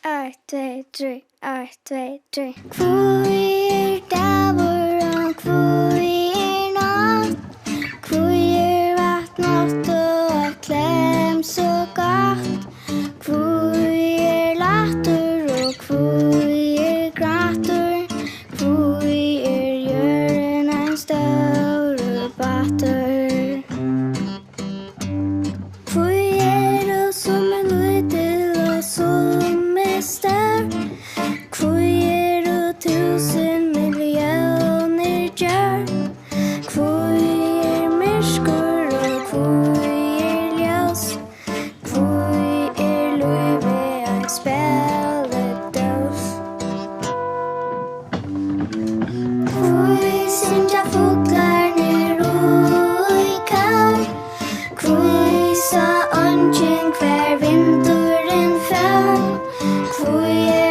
eitt, tvei, tre, eitt, tvei, tre. Hvor dagur og hvor nátt, hvor vatn, nátt og klemm så gott, hvor látur og hvor grátur, hvor jørðin ein stórur bátur. Hvor summi lítil og summi stór, hvor túsund milliónir djór, hvor myrkur og hvor ljós, hvor lívið ein spælidós. Hvor syngja fuglarnir í kór, hvor eingin hvar vindurin fjøll, hvor